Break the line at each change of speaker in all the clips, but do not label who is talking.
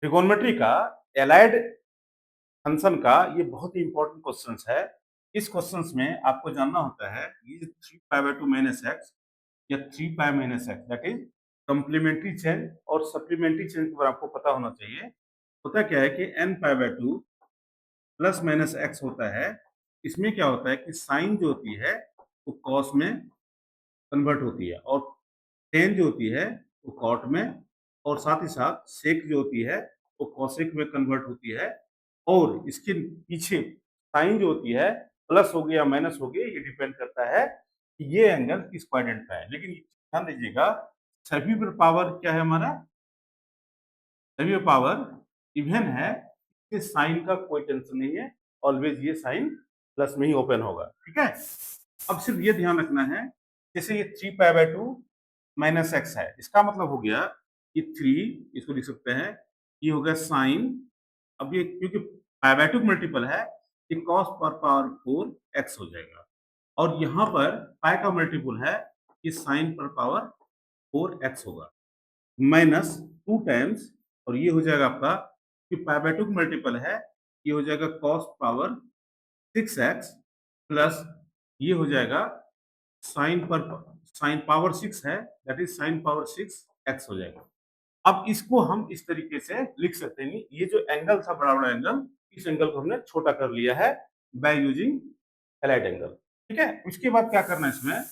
Trigonometry का allied function का ये बहुत ही इंपॉर्टेंट क्वेश्चंस है। इस क्वेश्चंस में आपको जानना होता है ये 3π/2 माइनस एक्स या 3π minus X that is complementary chain और सप्लीमेंट्री चेन के बारे में आपको पता होना चाहिए। होता क्या है कि n π/2 प्लस माइनस एक्स होता है। इसमें क्या होता है कि साइन जो होती है वो कॉस में कन्वर्ट होती है और टेन जो होती है वो कॉट में और साथ ही साथ सेक जो होती है वो कॉसेक में कन्वर्ट होती है। और इसके पीछे साइन जो होती है प्लस हो गया माइनस हो गया, ये डिपेंड करता है कि ये एंगल किस क्वाड्रेंट का है। लेकिन ध्यान दीजिएगा सभी पर पावर क्या है हमारा, सभी पर पावर इवन है, इसके साइन का कोई टेंशन नहीं है, ऑलवेज ये साइन प्लस में ही ओपन होगा। ठीक है, अब सिर्फ ये ध्यान रखना है जैसे ये 3π/2 माइनस एक्स है, इसका मतलब हो गया ये 3, इसको लिख सकते हैं ये हो गया साइन। अब ये क्योंकि π/2 मल्टीपल है ये cos पर पावर 4 एक्स हो जाएगा और यहाँ पर पाई का मल्टीपल है ये साइन पर पावर 4 एक्स होगा माइनस 2 टाइम्स और ये हो जाएगा आपका कि π/2 मल्टीपल है ये हो जाएगा cos पावर 6 एक्स प्लस ये हो जाएगा साइन पावर 6 है that is sine power 6 x हो जाएगा। अब इसको हम इस तरीके से लिख सकते हैं, ये जो एंगल था बड़ा बड़ा एंगल, इस एंगल को हमने छोटा कर लिया है बाय यूजिंग एलाइड एंगल। ठीक है, उसके बाद क्या करना है इसमें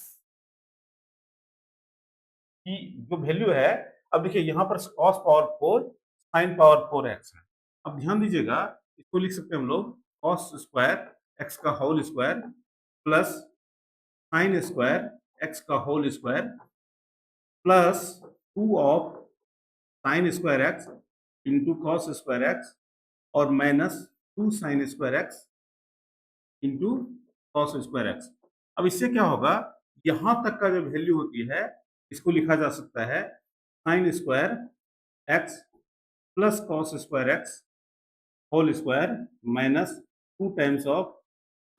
कि जो वैल्यू है, अब देखिए यहाँ पर cos power 4 sine power 4 x है। अब ध्यान दीजिएगा इसको लिख सकते हैं हम लोग cos स्क्वायर एक्स का whole square plus sine square X का whole square plus 2 of sine square x into cos square X और minus 2 sine square x into cos square X. अब इससे क्या होगा, यहां तक का जो वैल्यू होती है इसको लिखा जा सकता है sine square x plus cos square x whole square minus 2 times of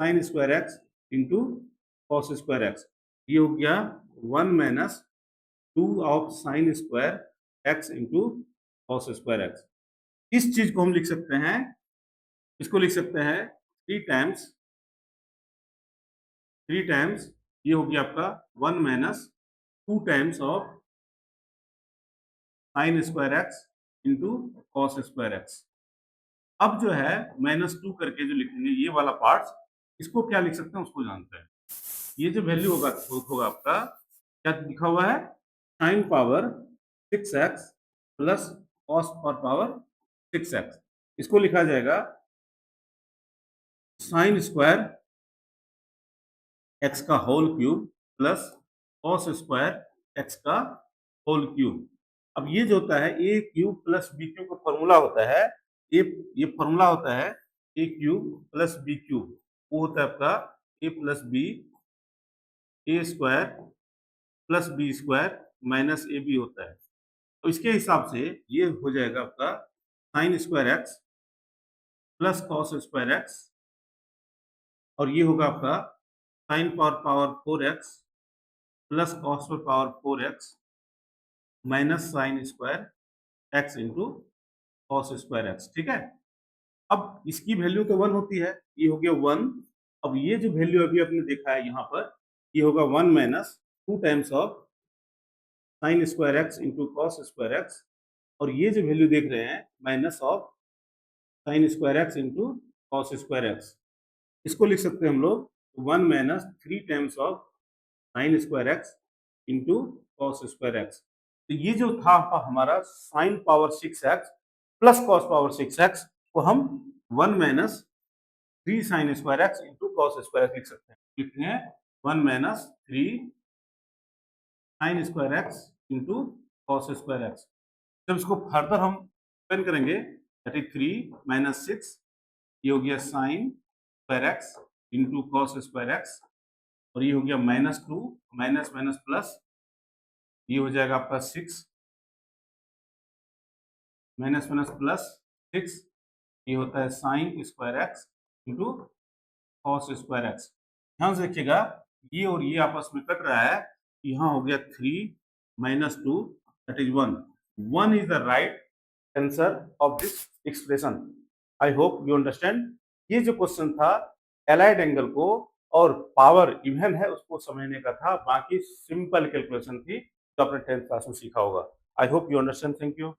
sine square x into cos square x. ये हो गया 1 minus 2 of sine square x into cos square x. इस चीज को हम लिख सकते हैं, इसको लिख सकते हैं 3 टाइम्स ये हो गया आपका 1 minus 2 times of sine square x into cos square X. अब जो है -2 करके जो लिखेंगे ये वाला पार्ट, इसको क्या लिख सकते हैं उसको जानते हैं। ये जो वैल्यू होगा आपका क्या लिखा हुआ है, sine power 6 X plus cos power 6 X. इसको लिखा जाएगा साइन स्क्वायर एक्स का whole cube plus cos square X का होल क्यूब। अब ये जो होता है A cube plus B cube का फॉर्मूला होता है, ये फॉर्मूला होता है A cube plus B cube, वो होता है आपका A plus B A square plus B square minus A B होता है। तो इसके हिसाब से ये हो जाएगा आपका sign square x plus cos square X और ये होगा आपका sine power 4 x plus cos power 4 x minus sign square x into cos square x. ठीक है, अब इसकी वैल्यू तो 1 होती है, ये हो गया 1। अब ये जो वैल्यू अभी आपने देखा है यहाँ पर, ये होगा 1 minus 2 times of sine square x into cos square X और ये जो वैल्यू देख रहे हैं minus of sine square x into cos square x. इसको लिख सकते हैं हम लोग 1 minus 3 times of sine square x into cos square x. तो ये जो था हमारा sign power 6 X plus cos power 6 x को हम 1 minus 3 sign square x into cos square x लिख सकते हैं। लिखते हैं 1 minus 3 sign square x into cos square x. जब इसको फर्दर हम ओपन करेंगे दैट इज 3 माइनस 6, ये हो गया sign square x into cos square X और ये हो गया -2 माइनस माइनस प्लस, ये हो जाएगा आपका 6 माइनस माइनस प्लस 6, ये होता है sine square x into cos square x. ध्यान से देखिएगा ये और ये आपस में कट रहा है, यहाँ हो गया 3 minus 2 that is 1। 1 is the right answer of this expression. I hope you understand. ये जो क्वेश्चन था एलाइड एंगल को और पावर इवन है उसको समझने का था, बाकी सिंपल कैलकुलेशन थी जो आपने 10th क्लास में सीखा होगा। I hope you understand. Thank you.